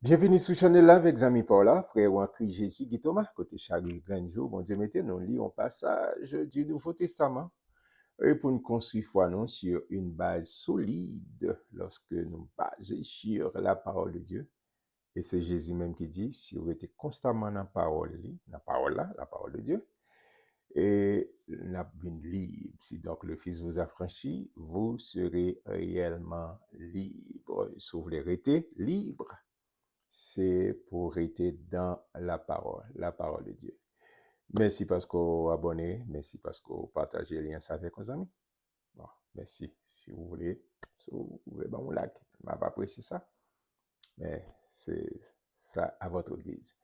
Bienvenue sur Channel là avec Zami Paula, frère ou en Christ Jésus, Guy Thomas, côté chaque grand jour. Bon Dieu, mettez nous lisons passage du Nouveau Testament et pour nous construire foi nous sur une base solide lorsque nous basons sur la parole de Dieu. Et c'est Jésus même qui dit, si vous êtes constamment dans la parole là, la parole de Dieu, et la vie libre. Si donc le Fils vous a franchi, vous serez réellement libre. Si vous voulez rester libre, c'est pour être dans la parole de Dieu. Merci parce qu'on vous abonnez, merci parce qu'on partage les liens avec vos amis. Bon, merci. Si vous voulez, bon, like. Je ne vais pas apprécier ça, mais c'est ça à votre guise.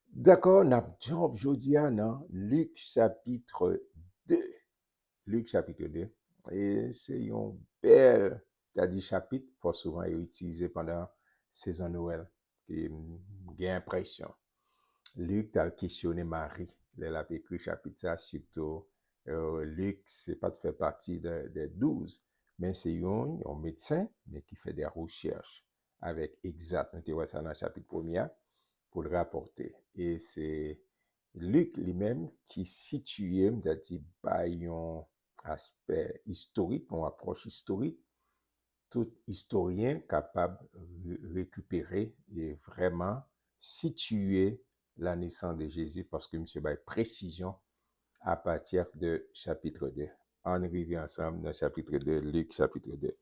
D'accord, nous avons aujourd'hui dans Luc chapitre 2. Luc chapitre 2. Et c'est un bel chapitre, fort souvent utilisé pendant la saison Noël. Et j'ai l'impression. Luc a questionné Marie. Elle a écrit chapitre ça, surtout Luc, c'est pas de faire partie des 12, mais c'est un médecin, mais qui fait des recherches avec exact. On voit ça dans le chapitre 1er pour le rapporter. Et c'est Luc lui-même qui situe, c'est-à-dire par un aspect historique, une approche historique, tout historien capable de récupérer et vraiment situer la naissance de Jésus parce que M. Baye précision à partir de chapitre 2. On arrive ensemble dans chapitre 2, Luc chapitre 2.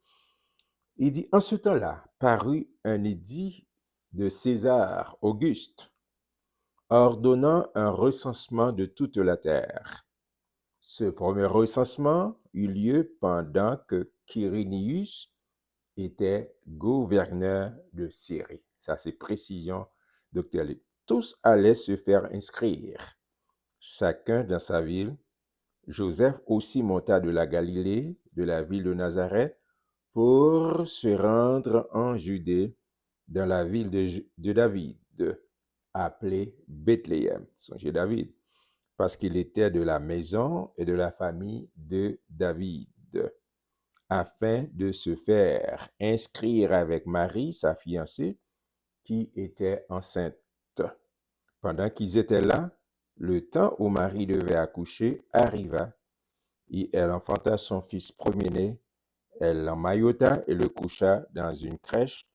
Il dit, en ce temps-là, parut un édit de César Auguste ordonnant un recensement de toute la terre. Ce premier recensement eut lieu pendant que Quirinius était gouverneur de Syrie. Ça, c'est précision, docteur Luc. Tous allaient se faire inscrire, chacun dans sa ville. Joseph aussi monta de la Galilée, de la ville de Nazareth, pour se rendre en Judée, dans la ville de David, appelée Bethléem, songez David, parce qu'il était de la maison et de la famille de David, afin de se faire inscrire avec Marie, sa fiancée, qui était enceinte. Pendant qu'ils étaient là, le temps où Marie devait accoucher arriva, et elle enfanta son fils premier-né. Elle l'emmaillota et le coucha dans une crèche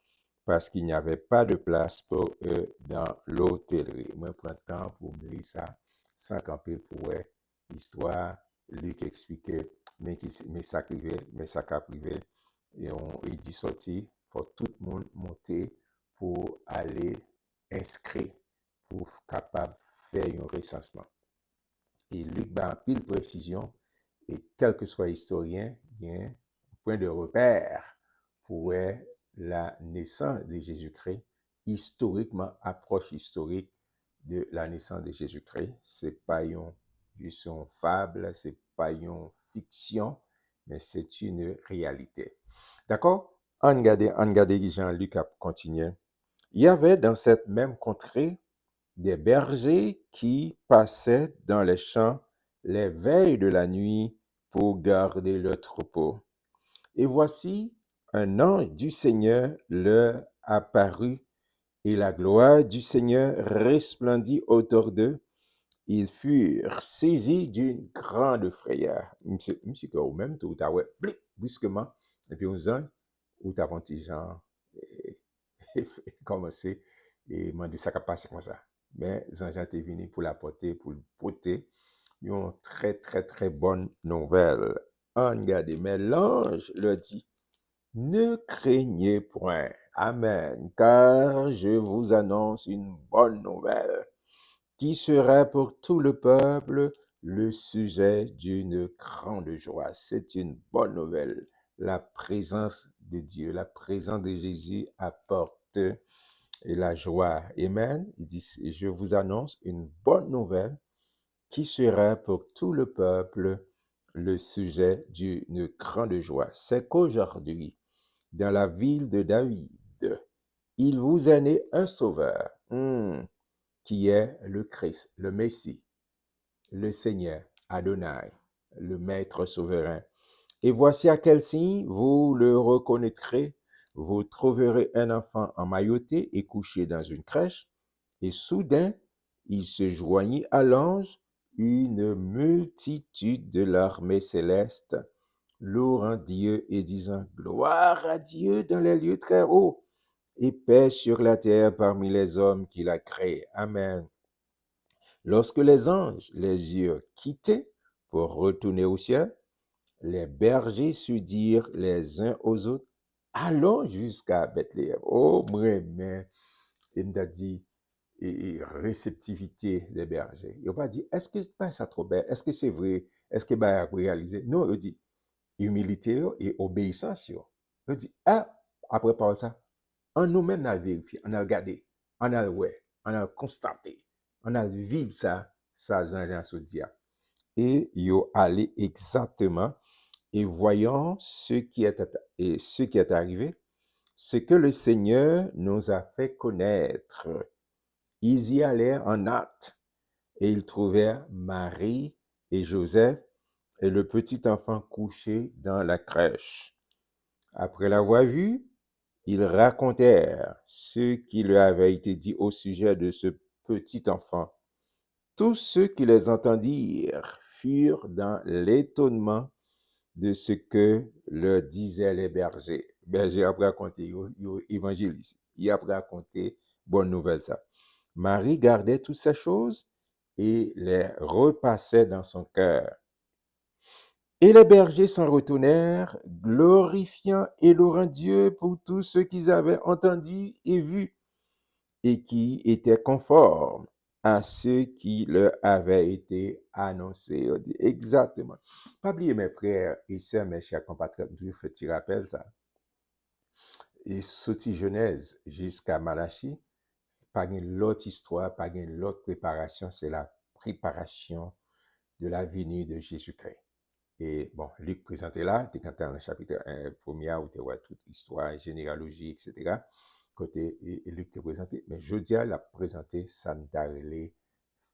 parce qu'il n'y avait pas de place pour eux dans l'hôtellerie. Moi, je prends le temps pour me lire ça sans camper pour l'histoire. Luc expliquait, mais ça privé, mais ça qu'a privé. Et on il dit sorti, faut tout le monde monter pour aller inscrire, pour capable faire un recensement. Et Luc a un pile précision, et quel que soit historien, il y a un point de repère pour la naissance de Jésus-Christ, historiquement, approche historique de la naissance de Jésus-Christ. C'est pas juste une fable, c'est pas une fiction, mais c'est une réalité. D'accord? On regarde Jean-Luc a continué. Il y avait dans cette même contrée des bergers qui passaient dans les champs les veilles de la nuit pour garder le troupeau. Et voici, un ange du Seigneur leur apparut, et la gloire du Seigneur resplendit autour d'eux. Ils furent saisis d'une grande frayeur. Monsieur, ou même tout à ouais, brusquement, et puis aux anges, ou t'as petit gens, commencé, et m'a dit ça qui passe comme ça. Mais Jean-Jean est venu pour l'apporter, pour le porter. Une très, très, très bonne nouvelle. Regardez, mais l'ange leur dit, ne craignez point. Amen. Car je vous annonce une bonne nouvelle qui sera pour tout le peuple le sujet d'une grande joie. C'est une bonne nouvelle. La présence de Dieu, la présence de Jésus apporte la joie. Amen. Il dit, je vous annonce une bonne nouvelle qui sera pour tout le peuple le sujet d'une grande joie. C'est qu'aujourd'hui, dans la ville de David, il vous est né un sauveur, qui est le Christ, le Messie, le Seigneur, Adonai, le Maître souverain. Et voici à quel signe vous le reconnaîtrez. vous trouverez un enfant emmailloté et couché dans une crèche. Et soudain, il se joignit à l'ange une multitude de l'armée céleste, louant Dieu et disant, Gloire à Dieu dans les lieux très hauts, et paix sur la terre parmi les hommes qu'il a créés. Amen. Lorsque les anges les eurent quittés pour retourner au ciel, les bergers se dirent les uns aux autres, allons jusqu'à Bethléem. Oh, mais il m'a dit, et réceptivité des bergers. Ils n'ont pas dit, est-ce que c'est pas ça trop belle? Est-ce que c'est vrai? Est-ce que va réaliser? Non, ils dit, humilité et obéissance. Ils dit, ah, après par ça, on nous-mêmes, on a vérifié, on a regardé, on a ouais, on a constaté, on a vécu ça, ça, Jean se dit. Et ils ont allé exactement, et voyant ce qui est arrivé, ce que le Seigneur nous a fait connaître. Ils y allèrent en hâte, et ils trouvèrent Marie et Joseph et le petit enfant couché dans la crèche. Après l'avoir vu, ils racontèrent ce qui leur avait été dit au sujet de ce petit enfant. Tous ceux qui les entendirent furent dans l'étonnement de ce que leur disaient les bergers. Bergers après raconté, évangéliste, il a raconté bonne nouvelle ça. Marie gardait toutes ces choses et les repassait dans son cœur. Et les bergers s'en retournèrent, glorifiant et louant Dieu pour tout ce qu'ils avaient entendu et vu, et qui était conforme à ce qui leur avait été annoncé. Exactement. Pas oublier mes frères et sœurs, mes chers compatriotes, je fais petit rappel ça. Et sorti Genèse jusqu'à Malachie, pas une autre histoire, pas une autre préparation, c'est la préparation de la venue de Jésus-Christ. Et bon, Luc présentait là, tu quand dans le chapitre 1, premier, où tu vois toute histoire, généalogie, etc. Côté Luc te présenté, mais Jodia l'a présenté, ça nous a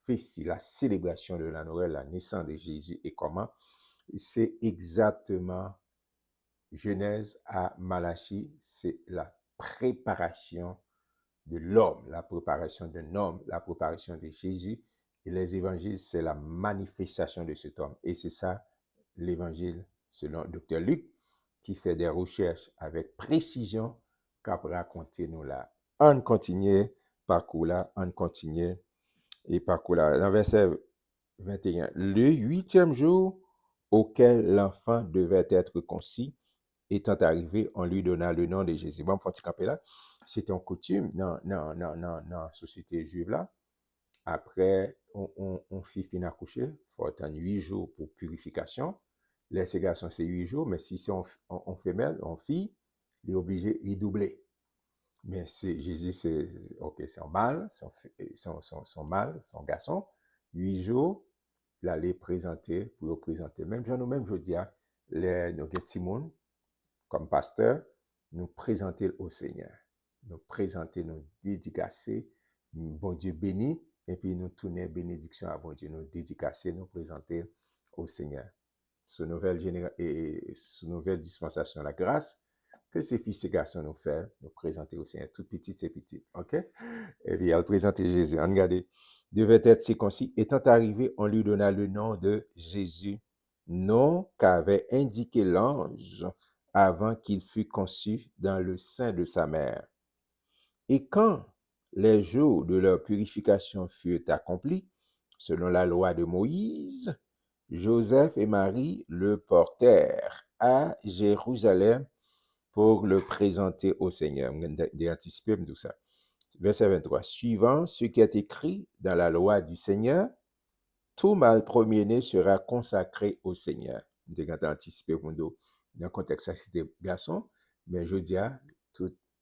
fait la célébration de la Noël, la naissance de Jésus et comment. C'est exactement Genèse à Malachie, c'est la préparation de l'homme, la préparation d'un homme, la préparation de Jésus. Et les évangiles, c'est la manifestation de cet homme. Et c'est ça, l'évangile, selon Dr. Luc, qui fait des recherches avec précision, qu'a raconté nous là. On continue, parcours là, on continue, et parcours là. Dans verset 21, le huitième jour auquel l'enfant devait être conçu, étant arrivé, on lui donna le nom de Jésus. Bon, faut camper là. C'était en coutume dans la société juive là. Après, on fit fin accoucher. Il faut attendre 8 jours pour purification. Les garçons, c'est 8 jours, mais si c'est en femelle, en fille, il est obligé de doubler. Mais Jésus, c'est en mâle, son mâle, son garçon. 8 jours, il allait présenter, pour le présenter. Même nous-mêmes, je dis, nos petits monde, comme pasteur, nous présenter au Seigneur. Nous présenter, nous dédicacer, bon Dieu béni, et puis nous tourner bénédiction à bon Dieu, nous dédicacer, nous présenter au Seigneur. Sous nouvelle dispensation, la grâce que ces fils et garçons nous font, nous présenter au Seigneur, tout petit, c'est petit, ok? Et puis, elle présenter Jésus. Regardez, devait être circoncis. Étant arrivé, on lui donna le nom de Jésus, nom qu'avait indiqué l'ange avant qu'il fût conçu dans le sein de sa mère. Et quand les jours de leur purification furent accomplis, selon la loi de Moïse, Joseph et Marie le portèrent à Jérusalem pour le présenter au Seigneur. D'anticiper tout ça. Verset 23. Suivant ce qui est écrit dans la loi du Seigneur, tout mâle premier-né sera consacré au Seigneur. Nous avons anticipé dans le contexte, c'était garçon, mais je dis,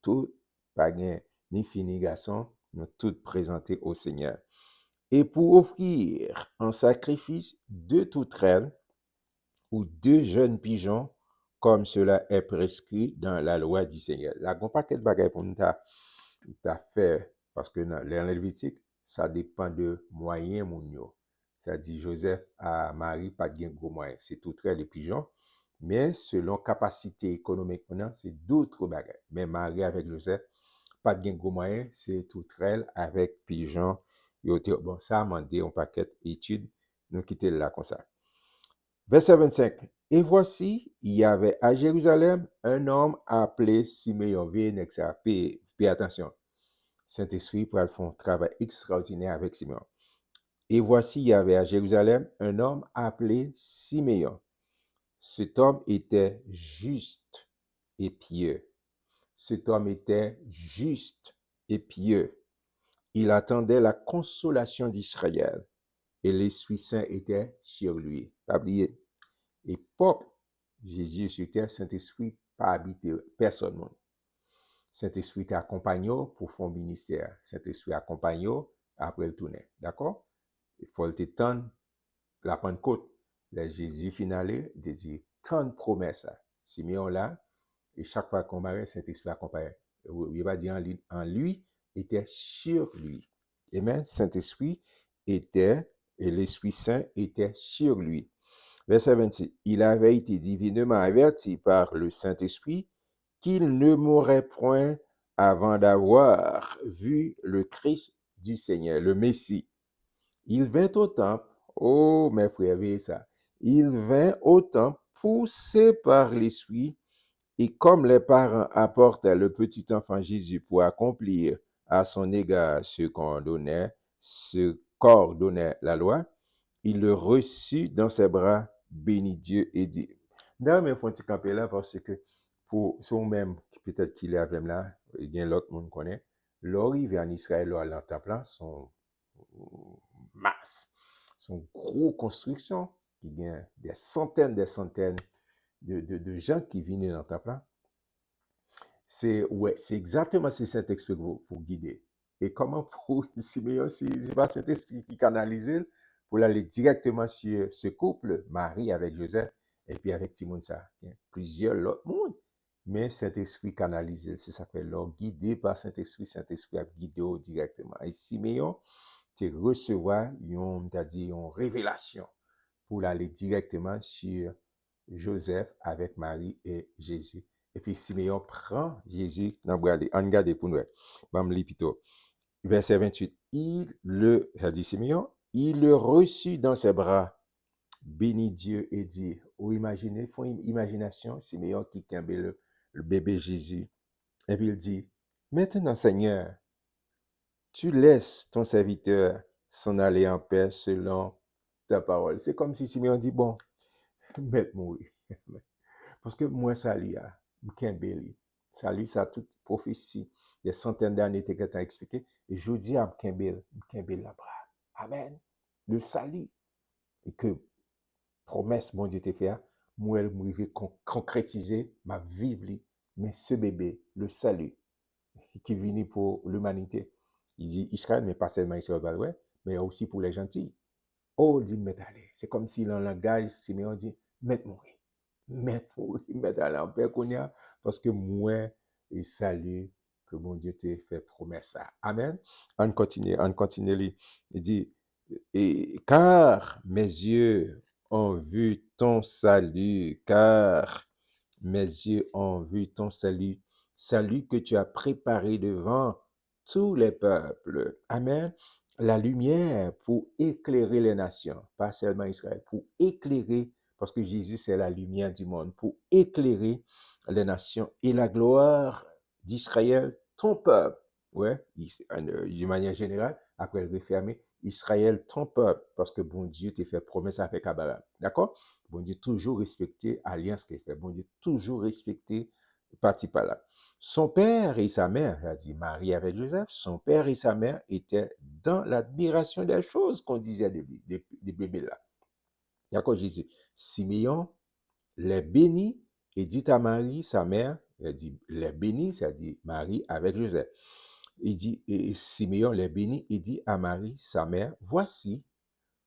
tout, pas ni fini garçon, nous tout présenté au Seigneur. Et pour offrir en sacrifice 2 tourterelles ou 2 jeunes pigeons, comme cela est prescrit dans la loi du Seigneur. Là, on pas quel bagage pour nous faire, parce que dans les Lévitique, ça dépend de moyens mounio. Ça dit Joseph à Marie, pas de gros moyens. C'est tourterelles et pigeons. Mais selon capacité économique maintenant, c'est d'autres bagages. Mais Marie avec Joseph, pas de gros moyen, c'est tout trelle avec pigeon. Bon, ça a demandé un paquet d'études. Nous quitter là comme ça. Verset 25. Et voici, il y avait à Jérusalem un homme appelé Siméon. Pay attention. Saint-Esprit pour faire un travail extraordinaire avec Siméon. Et voici, il y avait à Jérusalem un homme appelé Siméon. Cet homme était juste et pieux. Cet homme était juste et pieux. Il attendait la consolation d'Israël et l'Esprit Saint était sur lui. Pas oublier. Et pop, Jésus sur terre, Saint-Esprit pas habité personne. Saint-Esprit t'accompagne pour son ministère. Saint-Esprit accompagne après le tourner. D'accord? Il faut le temps la Pentecôte. Le Jésus finalé, il dit tant de promesses. Simeon là, et chaque fois qu'on m'arrête, Saint-Esprit accompagne. Il va dire en lui, était sur lui. Amen. Saint-Esprit était, et l'Esprit Saint était sur lui. Verset 26. Il avait été divinement averti par le Saint-Esprit qu'il ne mourrait point avant d'avoir vu le Christ du Seigneur, le Messie. Il vint au temple, oh mes frères, voyez ça. Il vint au temple poussé par l'Esprit, et comme les parents apportaient le petit enfant Jésus pour accomplir à son égard ce qu'ordonnait la loi, il le reçut dans ses bras, bénit Dieu et dit. D'ailleurs, il faut camper là parce que pour son même, peut-être qu'il est avec là, il y a l'autre monde connaît, l'arrivée en Israël, là, temple, son masse, son gros construction, qui y a des centaines de gens qui viennent dans le temple. C'est ouais, c'est exactement ce Saint-Esprit pour guider. Et comment pour Simeon, c'est pas Saint-Esprit qui canalise pour aller directement sur ce couple, Marie avec Joseph, et puis avec Timon, ça. Il y a plusieurs autres mondes. Mais Saint-Esprit canalise, c'est ça fait leur guidé par Saint-Esprit, Saint-Esprit a guidé directement. Et Simeon, tu recevoir une révélation pour aller directement sur Joseph avec Marie et Jésus. Et puis Simeon prend Jésus dans le bras, en garde pour nous. Bam li plutôt. Verset 28. Ça dit Simeon, il le reçut dans ses bras, bénit Dieu et dit, ou imaginez, font une imagination, Simeon qui cambe le bébé Jésus. Et puis il dit, maintenant Seigneur, tu laisses ton serviteur s'en aller en paix selon ta parole. C'est comme si Simeon dit, bon, mette mourir. Parce que moi, ça lui a, Mkembeli. Ça lui, ça a toute prophétie. Des centaines d'années, tu as expliqué. Et je dis à Mkembeli la bras. Amen. Le salut. Et que promesse, mon Dieu, t'a fait, moi, elle m'a concrétiser ma vie. Mais ce bébé, le salut, qui vient pour l'humanité. Il dit Israël, mais pas seulement Israël, ouais, mais aussi pour les gentils. Oh, dit, met aller. C'est comme si dans le langage, Simeon dit, met mourir. Met mourir, met aller en paix, parce que moi, et salut, que mon Dieu t'a fait promesse ça. Amen. On continue. Il dit, et car mes yeux ont vu ton salut, car mes yeux ont vu ton salut, salut que tu as préparé devant tous les peuples. Amen. La lumière pour éclairer les nations, pas seulement Israël, pour éclairer, parce que Jésus c'est la lumière du monde, pour éclairer les nations et la gloire d'Israël, ton peuple. Ouais, d'une manière générale, après le refermer, Israël, ton peuple, parce que bon Dieu t'a fait promesse avec Abraham. D'accord? Bon Dieu toujours respecté alliance qu'il fait. Bon Dieu toujours respecté parti par là. Son père et sa mère, c'est-à-dire Marie avec Joseph, son père et sa mère étaient dans l'admiration des choses qu'on disait des bébés là. D'accord, Jésus. Simeon les bénit et dit à Marie, sa mère, elle dit les bénit, c'est-à-dire Marie avec Joseph. Il dit, et Simeon les bénit et dit à Marie, sa mère, voici,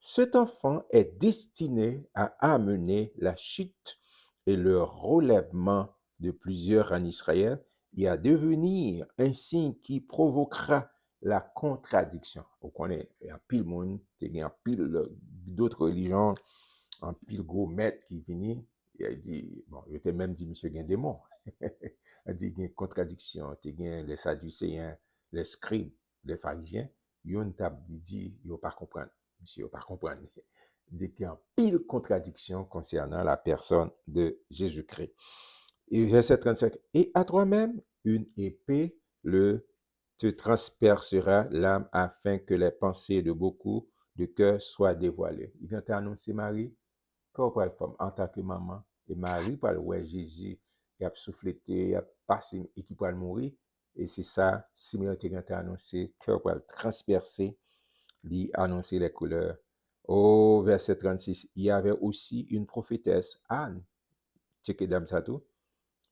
cet enfant est destiné à amener la chute et le relèvement de plusieurs en Israël et à devenir un signe qui provoquera la contradiction. Vous connaissez, il y a pile monde, il y a pile d'autres religions, un pile gros maître qui viennent il dit, bon, il était même dit, monsieur, il y a un démon. Il dit, il y a une contradiction, il y a les Sadducéens, les scribes, les pharisiens, ils ont dit, ils ne pas comprendre. Monsieur, ils ne pas comprendre. Il y a une pile contradiction concernant la personne de Jésus-Christ. Et verset 35, et à toi-même, une épée te transpercera l'âme afin que les pensées de beaucoup de cœurs soient dévoilées. Il a annoncé Marie, pour la femme en tant que maman, et Marie, pour le Jésus, il a soufflété, il a passé, et qui pourra mourir. Et c'est ça, Simeon a annoncé, cœur pour le transpercer, il a annoncé les couleurs. Au verset 36, il y avait aussi une prophétesse, Anne,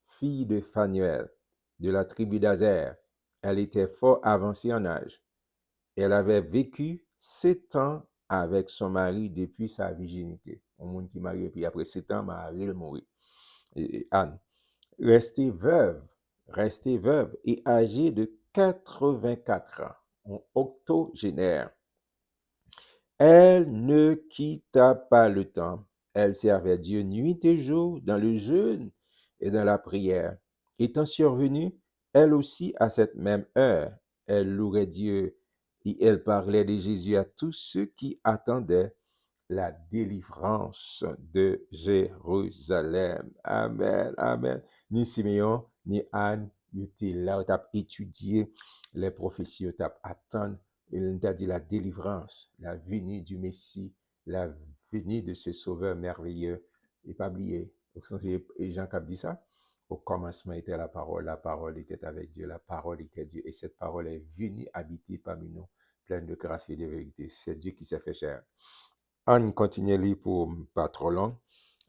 fille de Phanuel, de la tribu d'Azer. Elle était fort avancée en âge. Elle avait vécu 7 ans avec son mari depuis sa virginité. Un monde qui est marié, puis après 7 ans, Marie est mort. Et Anne, restée veuve et âgée de 84 ans, en octogénaire. Elle ne quitta pas le temple. Elle servait Dieu nuit et jour dans le jeûne et dans la prière. Étant survenue, elle aussi, à cette même heure, elle louait Dieu et elle parlait de Jésus à tous ceux qui attendaient la délivrance de Jérusalem. Amen, amen. Ni Simeon, ni Anne, ils étaient là, ils ont étudié les prophéties, ils ont attendu. Il a dit la délivrance, la venue du Messie, la venue de ce Sauveur merveilleux. Et pas oublier, et Jean qui a dit ça, au commencement était la parole était avec Dieu, la parole était Dieu, et cette parole est venue habiter parmi nous, pleine de grâce et de vérité. C'est Dieu qui s'est fait chair. On continue lire pour pas trop long.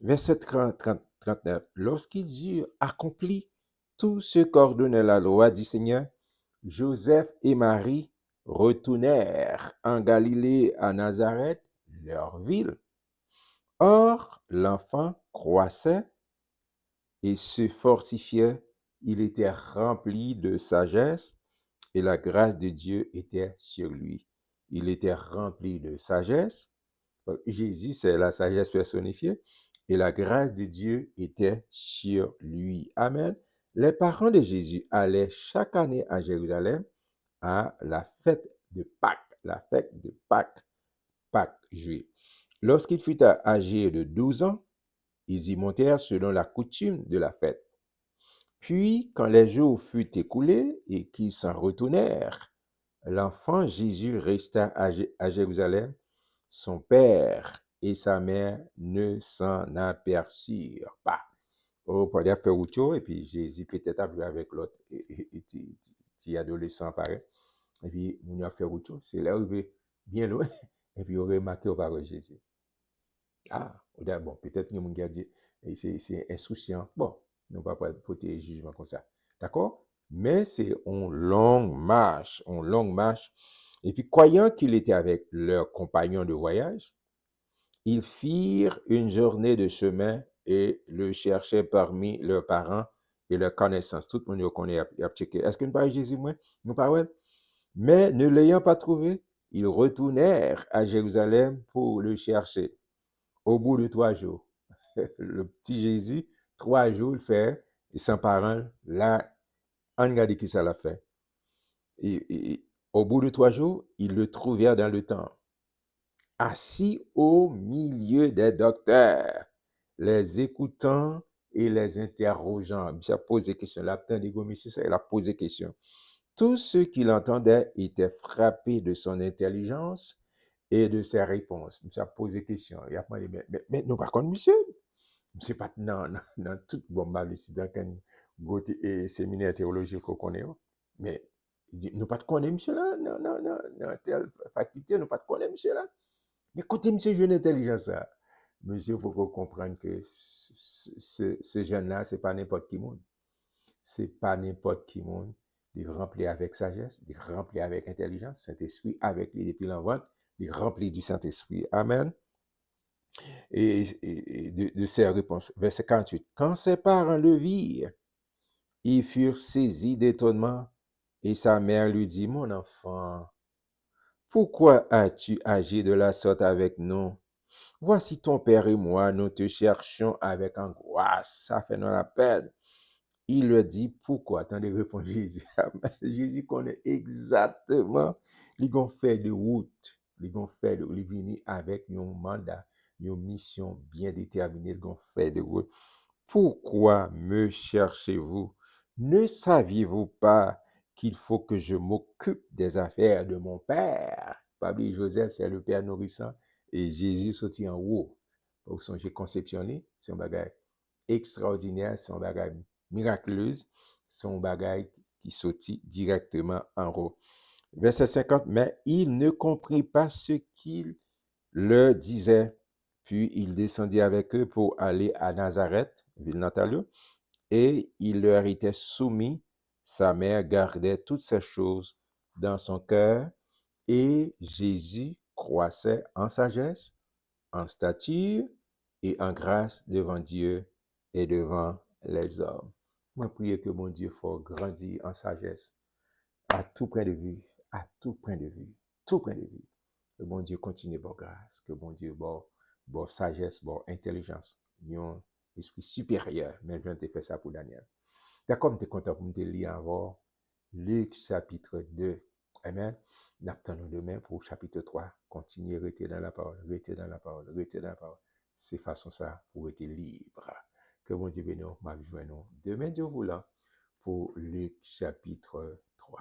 Verset 39. Lorsqu'ils eurent accompli tout ce qu'ordonnait la loi du Seigneur, Joseph et Marie retournèrent en Galilée à Nazareth, leur ville. Or, l'enfant croissait et se fortifiait. Il était rempli de sagesse et la grâce de Dieu était sur lui. Il était rempli de sagesse. Jésus, c'est la sagesse personnifiée et la grâce de Dieu était sur lui. Amen. Les parents de Jésus allaient chaque année à Jérusalem à la fête de Pâques juive. Lorsqu'il fut âgé de 12 ans, ils y montèrent selon la coutume de la fête. Puis, quand les jours furent écoulés et qu'ils s'en retournèrent, l'enfant Jésus resta à Jérusalem. Son père et sa mère ne s'en aperçurent pas. Oh, pour aller faire autre chose, et puis Jésus peut-être a vu avec l'autre, petit adolescent pareil. Et puis, on a fait autre chose. C'est là où il veut bien loin. Et puis, on remarqué au parole Jésus. Ah, bon, peut-être que mon gars dit, c'est insouciant. Bon, nous ne va pas porter jugement comme ça. D'accord? Mais c'est une longue marche, Et puis, croyant qu'il était avec leurs compagnons de voyage, ils firent une journée de chemin et le cherchaient parmi leurs parents et leurs connaissances. Tout le monde connaît, a checké. Est-ce que nous parlons de Jésus, moi? Nous parlons? Mais ne l'ayant pas trouvé, ils retournèrent à Jérusalem pour le chercher. Au bout de 3 jours, le petit Jésus, 3 jours, il fait, et sans parents, là, on regarde qui ça l'a fait. Et au bout de 3 jours, ils le trouvèrent dans le temple, assis au milieu des docteurs, les écoutant et les interrogeant. Il a posé des questions. Là, il a posé des questions. Tous ceux qui l'entendaient étaient frappés de son intelligence et de ses réponses. Il a posé des questions. Il a demandé, mais nous, par contre, monsieur, c'est pas dans toute bombe ici, dans un séminaire théologique qu'on connaît. Mais il dit, nous pas de connaître, monsieur, là, non, telle faculté, nous pas de connaître, monsieur, là. Mais écoutez, monsieur, jeune intelligence, ça. Monsieur, il faut qu'on comprenne que ce jeune-là, c'est pas n'importe qui monde. C'est pas n'importe qui monde. Il est rempli avec sagesse, il est rempli avec intelligence, Saint-Esprit avec lui depuis l'envoi, il est rempli du Saint-Esprit. Amen. Et de ses réponses. Verset 48. Quand ses parents le virent, ils furent saisis d'étonnement et sa mère lui dit, mon enfant, pourquoi as-tu agi de la sorte avec nous? Voici ton père et moi, nous te cherchions avec angoisse, ça fait nous la peine. Il leur dit, pourquoi? Attendez, répond Jésus. Jésus connaît exactement les gon fait de route, les gon fait de il venu avec un mandat, une mission bien déterminée, les gon fait de route. Pourquoi me cherchez-vous? Ne saviez-vous pas qu'il faut que je m'occupe des affaires de mon père? Pas oublier Joseph, c'est le père nourrissant, et Jésus sorti en haut. Vous songez conceptionné, c'est un bagage extraordinaire, c'est un bagage miraculeuse, c'est un bagage qui sortit directement en haut. Verset 50, mais il ne comprit pas ce qu'il leur disait. Puis il descendit avec eux pour aller à Nazareth, ville natale, et il leur était soumis. Sa mère gardait toutes ces choses dans son cœur, et Jésus croissait en sagesse, en stature et en grâce devant Dieu et devant les hommes. Moi, prie que mon Dieu fasse grandir en sagesse à tout point de vue, à tout point de vue, tout point de vue. Que bon Dieu continue bon grâce, que bon Dieu bon sagesse, bon intelligence, un esprit supérieur. Mais je te fais ça pour Daniel. D'accord, je suis content pour me lire avant Luc chapitre 2. Amen. N'attendons demain pour chapitre 3. Continuez, rester dans la parole, rester dans la parole, rester dans la parole. C'est façon ça pour être libre. Que bon Dieu bénisse, ma vie, demain, Dieu voulant, pour Luc chapitre 3.